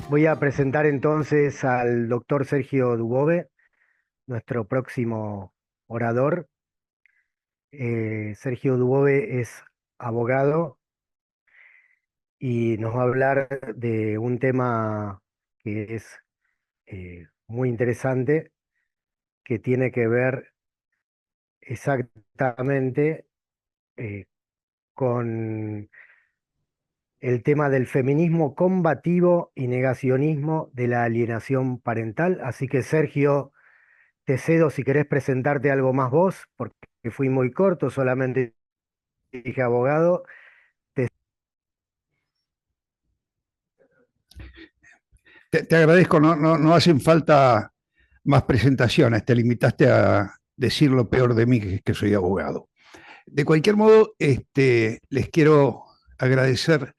Voy a presentar entonces al doctor Sergio Dubove, nuestro próximo orador. Sergio Dubove es abogado y nos va a hablar de un tema que es muy interesante, que tiene que ver exactamente eh, con el tema del feminismo combativo y negacionismo de la alienación parental. Así que Sergio, te cedo si querés presentarte algo más vos, porque fui muy corto, solamente dije abogado. Te- Te agradezco, no hacen falta más presentaciones, te limitaste a decir lo peor de mí, que es que soy abogado. De cualquier modo, les quiero agradecer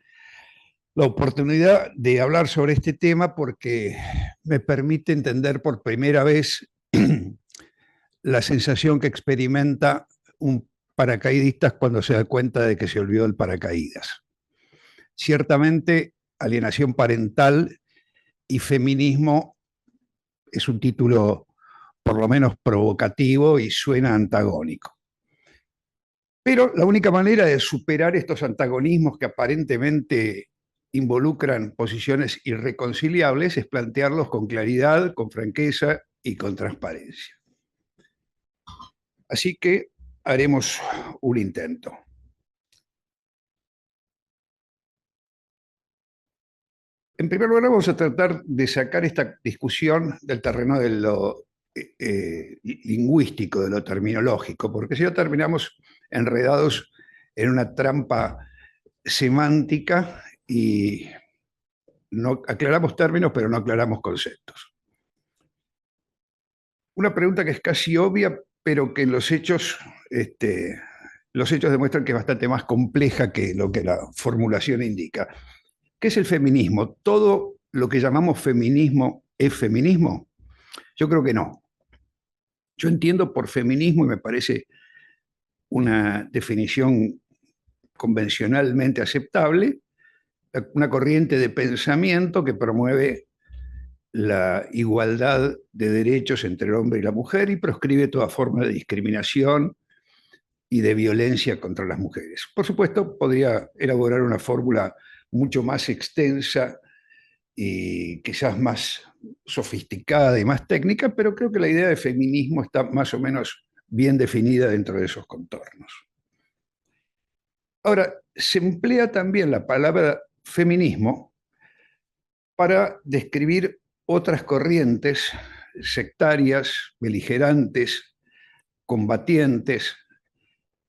la oportunidad de hablar sobre este tema porque me permite entender por primera vez la sensación que experimenta un paracaidista cuando se da cuenta de que se olvidó el paracaídas. Ciertamente, alienación parental y feminismo es un título por lo menos provocativo y suena antagónico. Pero la única manera de superar estos antagonismos que aparentemente involucran posiciones irreconciliables es plantearlos con claridad, con franqueza y con transparencia. Así que haremos un intento. En primer lugar, vamos a tratar de sacar esta discusión del terreno de lo lingüístico, de lo terminológico, porque si no terminamos enredados en una trampa semántica y no aclaramos términos, pero no aclaramos conceptos. Una pregunta que es casi obvia, pero que en los hechos demuestran que es bastante más compleja que lo que la formulación indica. ¿Qué es el feminismo? ¿Todo lo que llamamos feminismo es feminismo? Yo creo que no. Yo entiendo por feminismo, y me parece una definición convencionalmente aceptable, una corriente de pensamiento que promueve la igualdad de derechos entre el hombre y la mujer y proscribe toda forma de discriminación y de violencia contra las mujeres. Por supuesto, podría elaborar una fórmula mucho más extensa y quizás más sofisticada y más técnica, pero creo que la idea de feminismo está más o menos bien definida dentro de esos contornos. Ahora, se emplea también la palabra feminismo para describir otras corrientes sectarias, beligerantes, combatientes,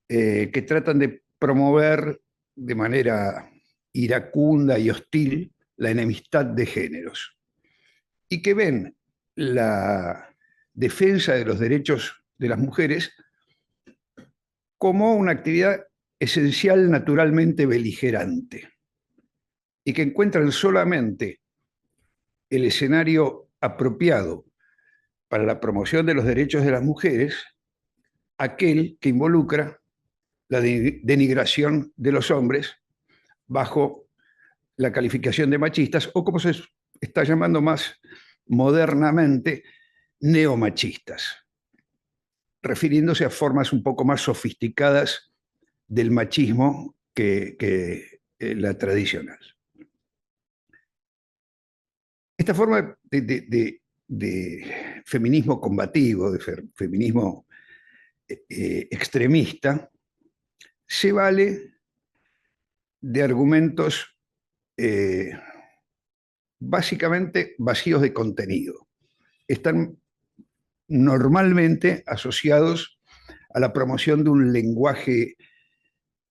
que tratan de promover de manera iracunda y hostil la enemistad de géneros y que ven la defensa de los derechos de las mujeres como una actividad esencial naturalmente beligerante y que encuentran solamente el escenario apropiado para la promoción de los derechos de las mujeres aquel que involucra la denigración de los hombres bajo la calificación de machistas o como se está llamando más modernamente, neomachistas, refiriéndose a formas un poco más sofisticadas del machismo que la tradicional. Esta forma de feminismo combativo, de feminismo extremista, se vale de argumentos eh, básicamente vacíos de contenido. Están normalmente asociados a la promoción de un lenguaje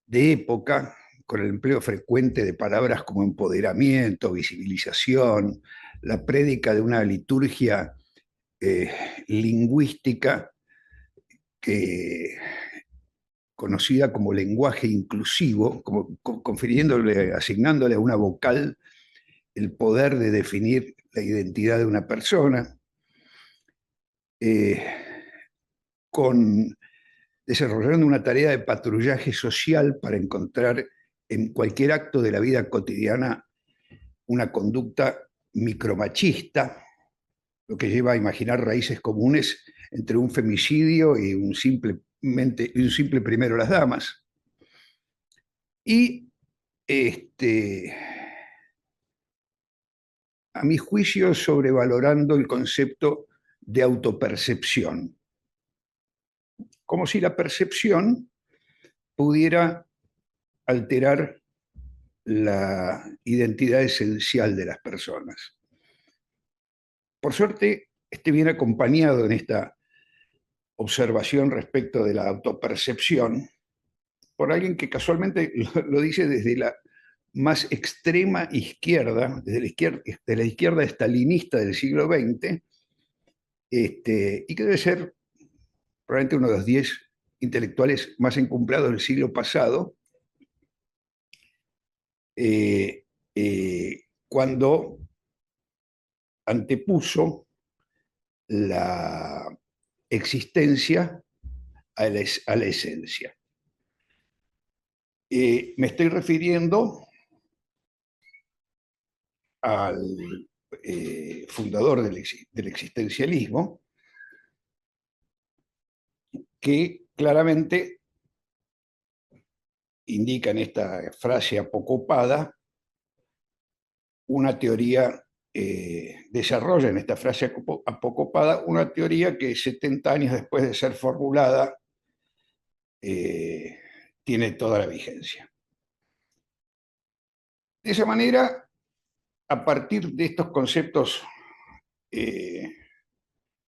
de época, con el empleo frecuente de palabras como empoderamiento, visibilización, la prédica de una liturgia eh, lingüística que conocida como lenguaje inclusivo, como confiriéndole, asignándole a una vocal el poder de definir la identidad de una persona, eh, con desarrollando una tarea de patrullaje social para encontrar en cualquier acto de la vida cotidiana una conducta micromachista, lo que lleva a imaginar raíces comunes entre un femicidio y un simple primero las damas. Y a mi juicio, sobrevalorando el concepto de autopercepción, como si la percepción pudiera alterar la identidad esencial de las personas. Por suerte, estoy bien acompañado en esta observación respecto de la autopercepción por alguien que casualmente lo dice desde la más extrema izquierda, de la izquierda estalinista del siglo XX, y que debe ser probablemente uno de los 10 intelectuales más encumbrados del siglo pasado, cuando antepuso la existencia a la esencia. Me estoy refiriendo al fundador del existencialismo, que claramente indica en esta frase apocopada una teoría, desarrolla en esta frase apocopada una teoría que 70 años después de ser formulada tiene toda la vigencia. De esa manera, a partir de estos conceptos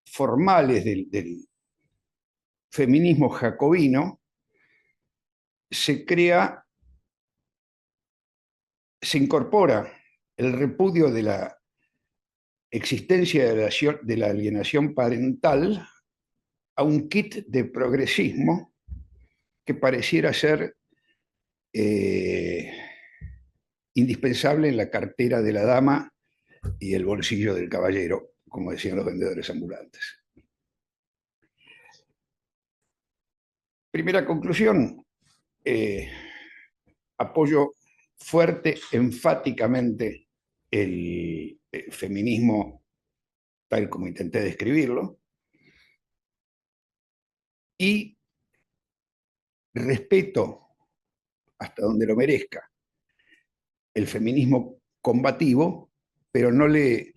formales del feminismo jacobino, se incorpora el repudio de la existencia de la alienación parental a un kit de progresismo que pareciera ser indispensable en la cartera de la dama y el bolsillo del caballero, como decían los vendedores ambulantes. Primera conclusión, apoyo fuerte, enfáticamente el feminismo tal como intenté describirlo, y respeto hasta donde lo merezca el feminismo combativo, pero no le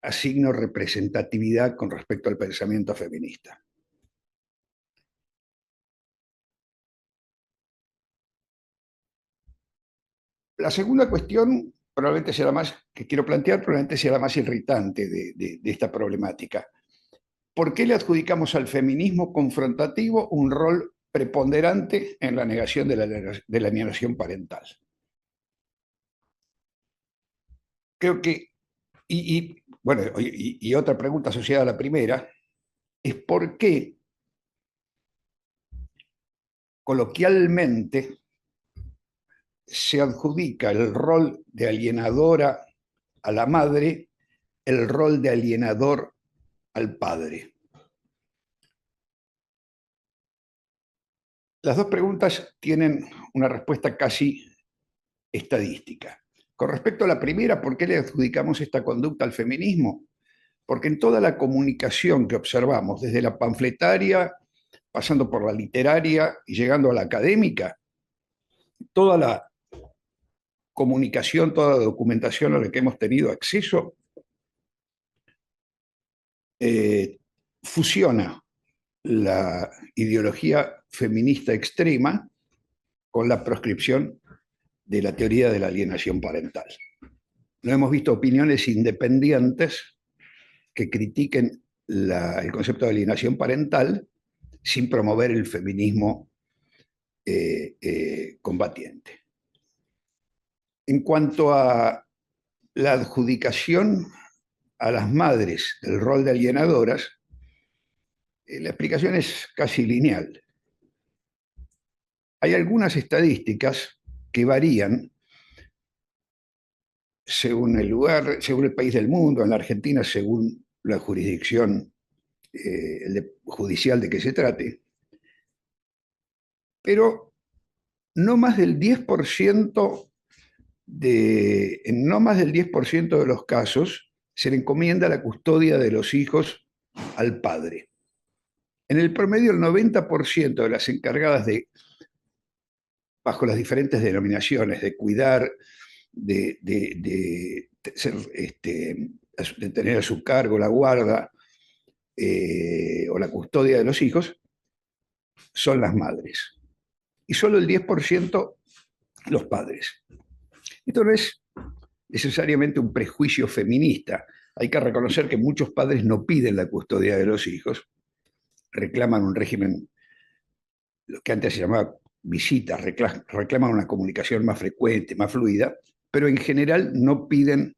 asigno representatividad con respecto al pensamiento feminista. La segunda cuestión probablemente sea la más que quiero plantear, probablemente sea la más irritante de esta problemática. ¿Por qué le adjudicamos al feminismo confrontativo un rol preponderante en la negación de la alienación parental? Creo que, bueno, y otra pregunta asociada a la primera, es por qué coloquialmente se adjudica el rol de alienadora a la madre, el rol de alienador al padre. Las dos preguntas tienen una respuesta casi estadística. Con respecto a la primera, ¿por qué le adjudicamos esta conducta al feminismo? Porque en toda la comunicación que observamos, desde la panfletaria, pasando por la literaria y llegando a la académica, toda la comunicación, toda la documentación a la que hemos tenido acceso, fusiona la ideología feminista extrema con la proscripción de la teoría de la alienación parental. No hemos visto opiniones independientes que critiquen el concepto de alienación parental sin promover el feminismo combatiente. En cuanto a la adjudicación a las madres del rol de alienadoras, la explicación es casi lineal. Hay algunas estadísticas que varían según el lugar, según el país del mundo. En la Argentina, según la jurisdicción judicial de que se trate, pero no más del 10% en no más del 10% de los casos se le encomienda la custodia de los hijos al padre. En el promedio, el 90% de las encargadas de, bajo las diferentes denominaciones, de cuidar, de ser, de tener a su cargo la guarda o la custodia de los hijos, son las madres. Y solo el 10% los padres. Esto no es necesariamente un prejuicio feminista. Hay que reconocer que muchos padres no piden la custodia de los hijos, reclaman un régimen, lo que antes se llamaba visitas, reclaman una comunicación más frecuente, más fluida, pero en general no piden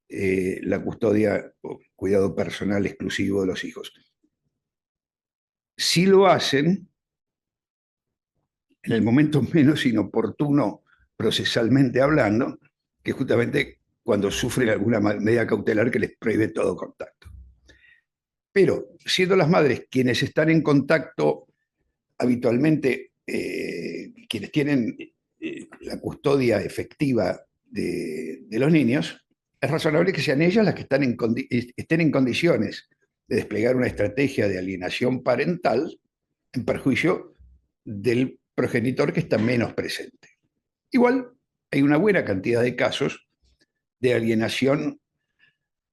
la custodia o cuidado personal exclusivo de los hijos. Si lo hacen, en el momento menos inoportuno procesalmente hablando, que justamente cuando sufren alguna medida cautelar que les prohíbe todo contacto. Pero siendo las madres quienes están en contacto habitualmente, quienes tienen la custodia efectiva de los niños, es razonable que sean ellas las que estén en condiciones de desplegar una estrategia de alienación parental en perjuicio del progenitor que está menos presente. Igual, hay una buena cantidad de casos de alienación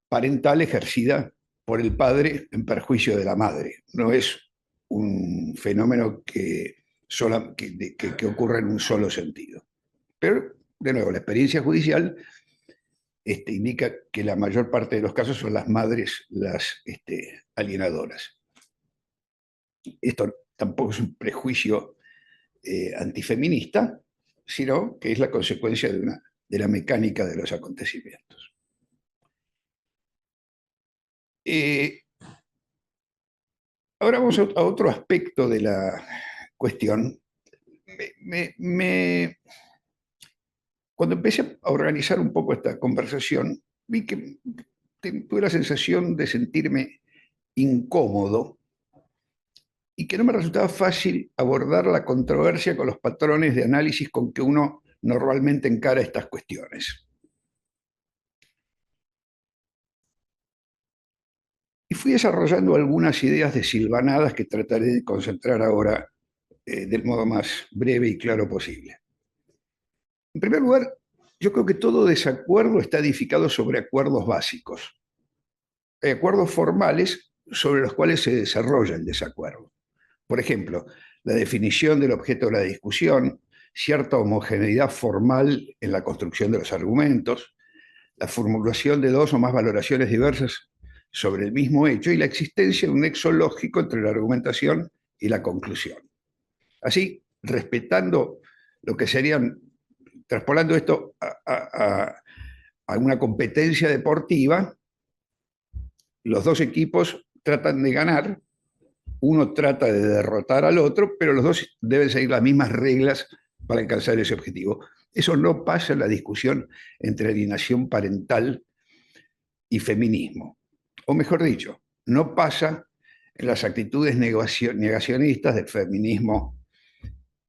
parental ejercida por el padre en perjuicio de la madre. No es un fenómeno que ocurre en un solo sentido. Pero, de nuevo, la experiencia judicial indica que la mayor parte de los casos son las madres las alienadoras. Esto tampoco es un prejuicio antifeminista, sino que es la consecuencia de la mecánica de los acontecimientos. Ahora vamos a otro aspecto de la cuestión. Cuando empecé a organizar un poco esta conversación, vi que tuve la sensación de sentirme incómodo y que no me resultaba fácil abordar la controversia con los patrones de análisis con que uno normalmente encara estas cuestiones. Y fui desarrollando algunas ideas desilvanadas que trataré de concentrar ahora del modo más breve y claro posible. En primer lugar, yo creo que todo desacuerdo está edificado sobre acuerdos básicos. Hay acuerdos formales sobre los cuales se desarrolla el desacuerdo. Por ejemplo, la definición del objeto de la discusión, cierta homogeneidad formal en la construcción de los argumentos, la formulación de dos o más valoraciones diversas sobre el mismo hecho y la existencia de un nexo lógico entre la argumentación y la conclusión. Así, respetando lo que serían, traspolando esto a una competencia deportiva, los dos equipos tratan de ganar, uno trata de derrotar al otro, pero los dos deben seguir las mismas reglas para alcanzar ese objetivo. Eso no pasa en la discusión entre alienación parental y feminismo. O mejor dicho, no pasa en las actitudes negacionistas del feminismo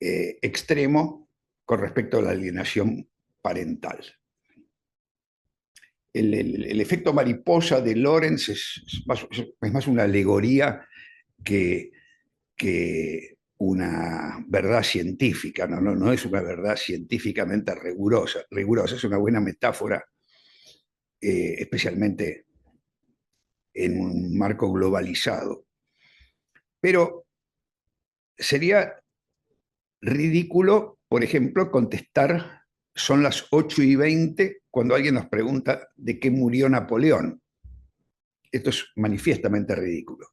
extremo con respecto a la alienación parental. El efecto mariposa de Lorenz es más una alegoría que una verdad científica, no es una verdad científicamente rigurosa, es una buena metáfora, especialmente en un marco globalizado. Pero sería ridículo, por ejemplo, contestar son las 8:20 cuando alguien nos pregunta de qué murió Napoleón. Esto es manifiestamente ridículo.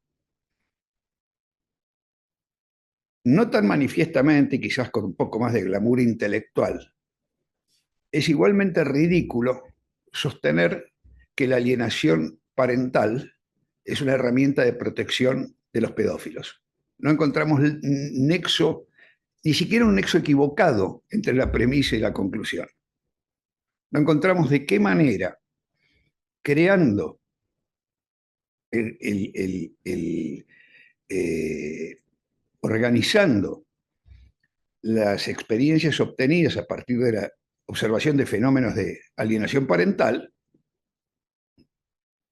No tan manifiestamente, quizás con un poco más de glamour intelectual, es igualmente ridículo sostener que la alienación parental es una herramienta de protección de los pedófilos. No encontramos nexo, ni siquiera un nexo equivocado entre la premisa y la conclusión. No encontramos de qué manera, creando organizando las experiencias obtenidas a partir de la observación de fenómenos de alienación parental,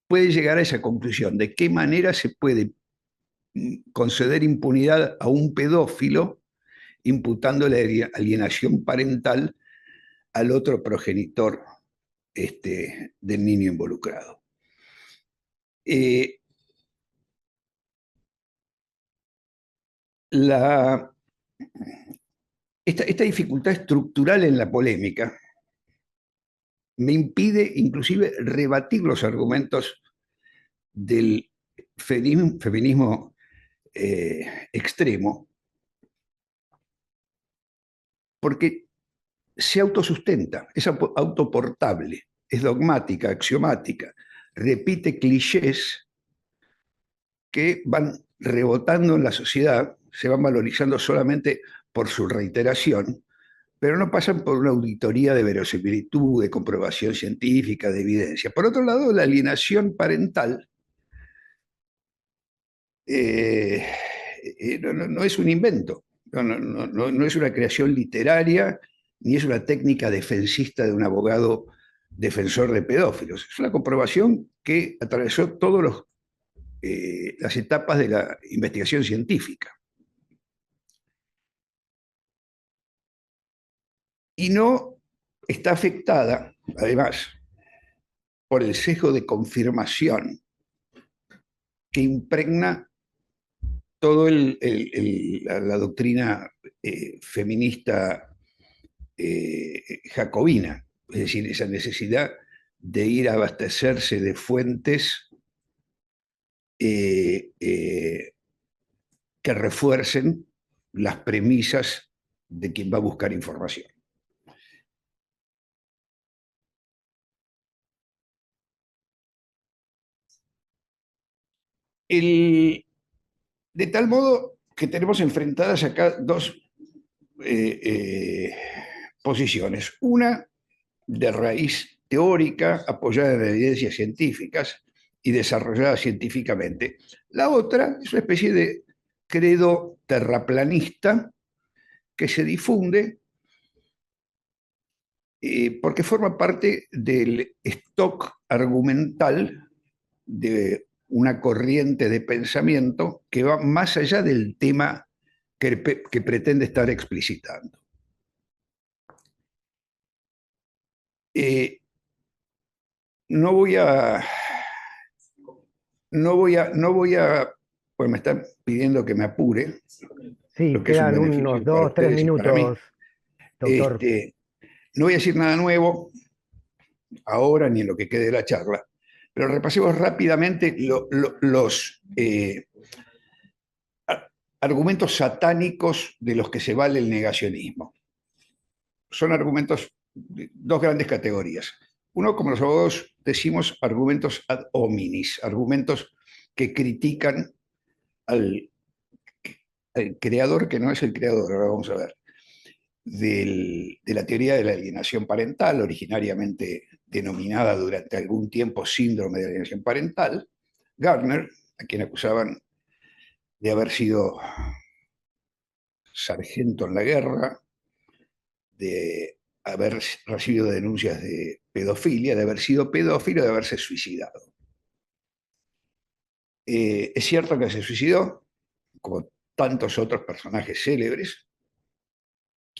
puede llegar a esa conclusión. ¿De qué manera se puede conceder impunidad a un pedófilo imputando la alienación parental al otro progenitor del niño involucrado? La, esta dificultad estructural en la polémica me impide inclusive rebatir los argumentos del feminismo extremo, porque se autosustenta, es autoportable, es dogmática, axiomática, repite clichés que van rebotando en la sociedad, se van valorizando solamente por su reiteración, pero no pasan por una auditoría de verosimilitud, de comprobación científica, de evidencia. Por otro lado, la alienación parental no es un invento, no es una creación literaria, ni es una técnica defensista de un abogado defensor de pedófilos. Es una comprobación que atravesó todas las etapas de la investigación científica. Y no está afectada, además, por el sesgo de confirmación que impregna toda la doctrina feminista jacobina, es decir, esa necesidad de ir a abastecerse de fuentes que refuercen las premisas de quien va a buscar información. De tal modo que tenemos enfrentadas acá dos posiciones. Una de raíz teórica, apoyada en evidencias científicas y desarrollada científicamente. La otra es una especie de credo terraplanista que se difunde porque forma parte del stock argumental de una corriente de pensamiento que va más allá del tema que pretende estar explicitando. No voy a, pues me están pidiendo que me apure, Sí, lo que es un quedan unos beneficio para 2, 3 ustedes y para mí. minutos, doctor. No voy a decir nada nuevo ahora ni en lo que quede de la charla, pero repasemos rápidamente los argumentos satánicos de los que se vale el negacionismo. Son argumentos de dos grandes categorías. Uno, como los abogados decimos, argumentos ad hominis, argumentos que critican al creador que no es el creador, ahora vamos a ver, de la teoría de la alienación parental, originariamente denominada durante algún tiempo síndrome de alienación parental, Gardner, a quien acusaban de haber sido sargento en la guerra, de haber recibido denuncias de pedofilia, de haber sido pedófilo, de haberse suicidado. Es cierto que se suicidó, como tantos otros personajes célebres,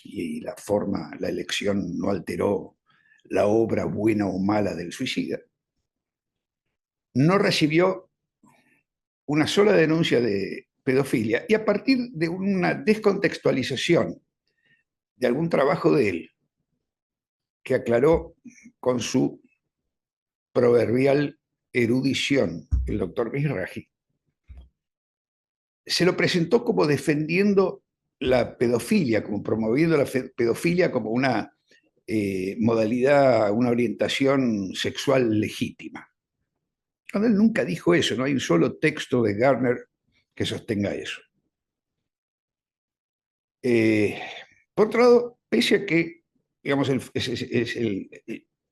y la elección no alteró la obra buena o mala del suicida. No recibió una sola denuncia de pedofilia y a partir de una descontextualización de algún trabajo de él, que aclaró con su proverbial erudición el doctor Mizrahi, se lo presentó como defendiendo la pedofilia, como promoviendo la pedofilia como una modalidad, una orientación sexual legítima. Cuando él nunca dijo eso, no hay un solo texto de Gardner que sostenga eso. Por otro lado, pese a que, digamos,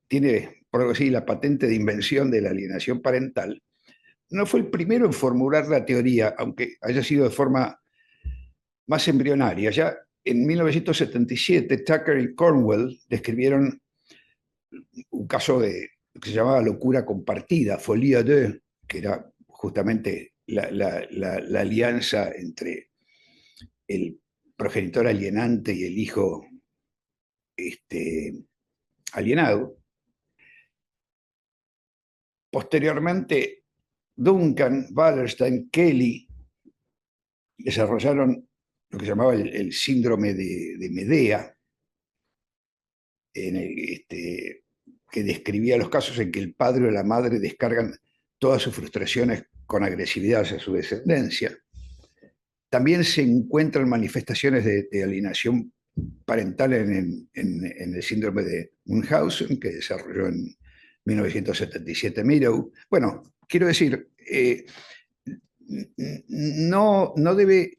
tiene, por algo así, la patente de invención de la alienación parental, no fue el primero en formular la teoría, aunque haya sido de forma más embrionaria. Ya en 1977, Tucker y Cornwell describieron un caso de lo que se llamaba locura compartida, folie deux, que era justamente la alianza entre el progenitor alienante y el hijo este, alienado. Posteriormente, Duncan, Wallerstein, Kelly desarrollaron lo que se llamaba el síndrome de Medea, en que describía los casos en que el padre o la madre descargan todas sus frustraciones con agresividad hacia su descendencia. También se encuentran manifestaciones de alienación parental en el síndrome de Munchausen, que desarrolló en 1977 Meadow. Bueno, quiero decir, no debe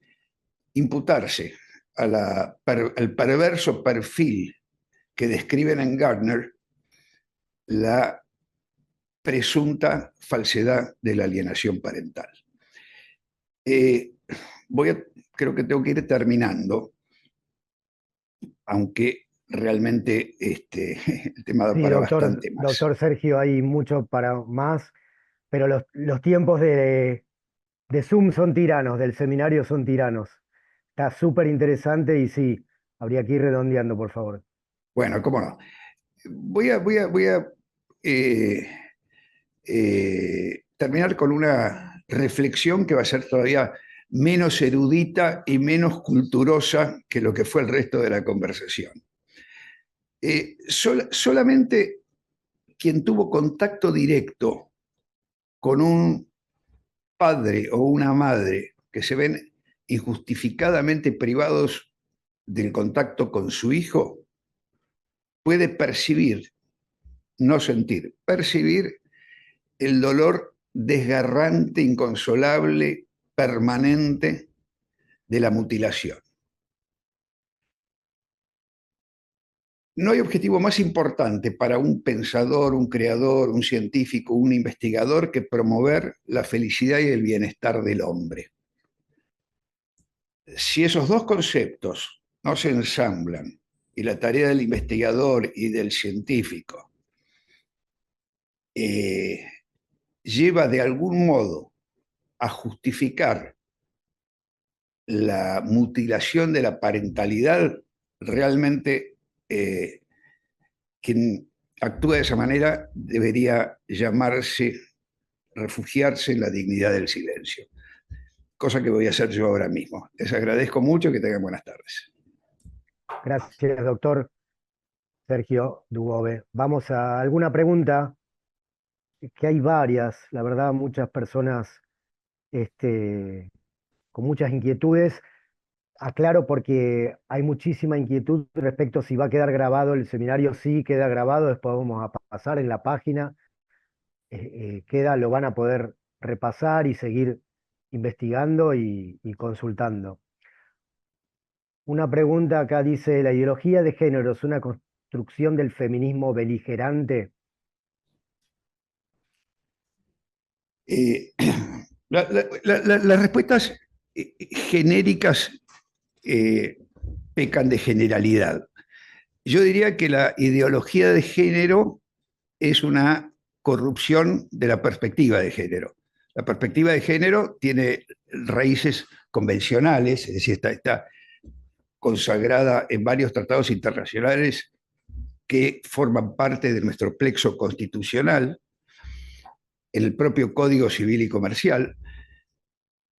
imputarse al perverso perfil que describen en Gardner la presunta falsedad de la alienación parental. Eh, creo que tengo que ir terminando, aunque realmente el tema da Sí, para doctor, bastante más. doctor Sergio, hay mucho para más, pero los tiempos de Zoom son tiranos, del seminario son tiranos. Está súper interesante y sí, habría que ir redondeando, por favor. Bueno, cómo no. Voy a eh, terminar con una reflexión que va a ser todavía menos erudita y menos culturosa que lo que fue el resto de la conversación. Solamente quien tuvo contacto directo con un padre o una madre que se ven injustificadamente privados del contacto con su hijo, puede percibir, no sentir, percibir el dolor desgarrante, inconsolable, permanente de la mutilación. No hay objetivo más importante para un pensador, un creador, un científico, un investigador que promover la felicidad y el bienestar del hombre. Si esos dos conceptos no se ensamblan y la tarea del investigador y del científico eh, lleva de algún modo a justificar la mutilación de la parentalidad, realmente quien actúa de esa manera debería llamarse, refugiarse en la dignidad del silencio, cosa que voy a hacer yo ahora mismo. Les agradezco mucho, que tengan buenas tardes. Gracias, doctor Sergio Dubove. Vamos a alguna pregunta, que hay varias, la verdad, muchas personas este, con muchas inquietudes. Aclaro porque hay muchísima inquietud respecto si va a quedar grabado el seminario. Sí, queda grabado, después vamos a pasar en la página. Queda, lo van a poder repasar y seguir investigando y consultando. Una pregunta acá dice, ¿la ideología de género es una construcción del feminismo beligerante? Eh, las respuestas genéricas eh, pecan de generalidad. Yo diría que la ideología de género es una corrupción de la perspectiva de género. La perspectiva de género tiene raíces convencionales, es decir, está consagrada en varios tratados internacionales que forman parte de nuestro plexo constitucional, en el propio Código Civil y Comercial,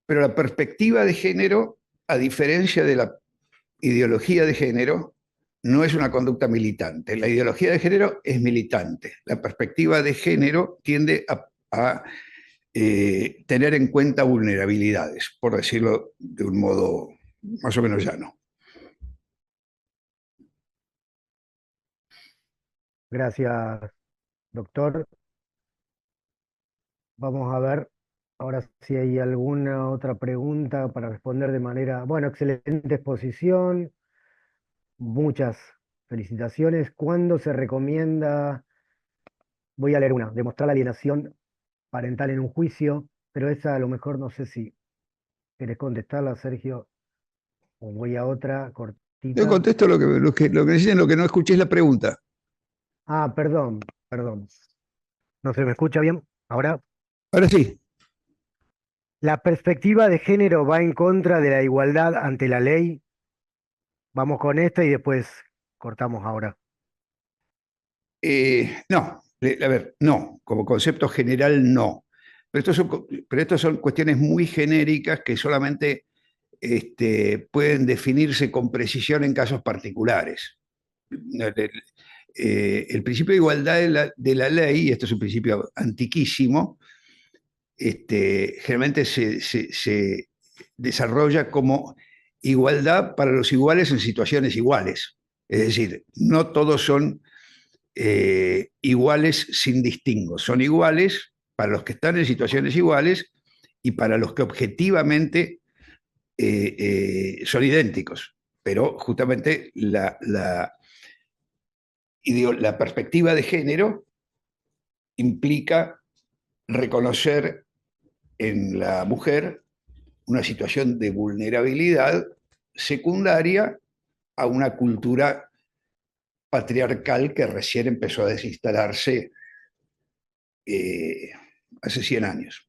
pero la perspectiva de género, a diferencia de la ideología de género, no es una conducta militante. La ideología de género es militante. La perspectiva de género tiende a tener en cuenta vulnerabilidades, por decirlo de un modo más o menos llano. Gracias, doctor. Vamos a ver ahora si hay alguna otra pregunta para responder de manera, bueno, excelente exposición, muchas felicitaciones. ¿Cuándo se recomienda? Voy a leer una, demostrar la alienación parental en un juicio, pero esa a lo mejor no sé si querés contestarla, Sergio, o voy a otra Yo cortita. contesto lo que dicen, lo que no escuché es la pregunta. Perdón, perdón. ¿No se me escucha bien? Ahora, Ahora sí, ¿la perspectiva de género va en contra de la igualdad ante la ley? Vamos con esta y después cortamos ahora. no, a ver, no, como concepto general no. Pero estos son cuestiones muy genéricas que solamente pueden definirse con precisión en casos particulares. El principio de igualdad de la ley, y esto es un principio antiquísimo, generalmente se desarrolla como igualdad para los iguales en situaciones iguales. Es decir, no todos son iguales sin distingo, son iguales para los que están en situaciones iguales y para los que objetivamente son idénticos. Pero justamente la perspectiva de género implica reconocer en la mujer una situación de vulnerabilidad secundaria a una cultura patriarcal que recién empezó a desinstalarse hace 100 años.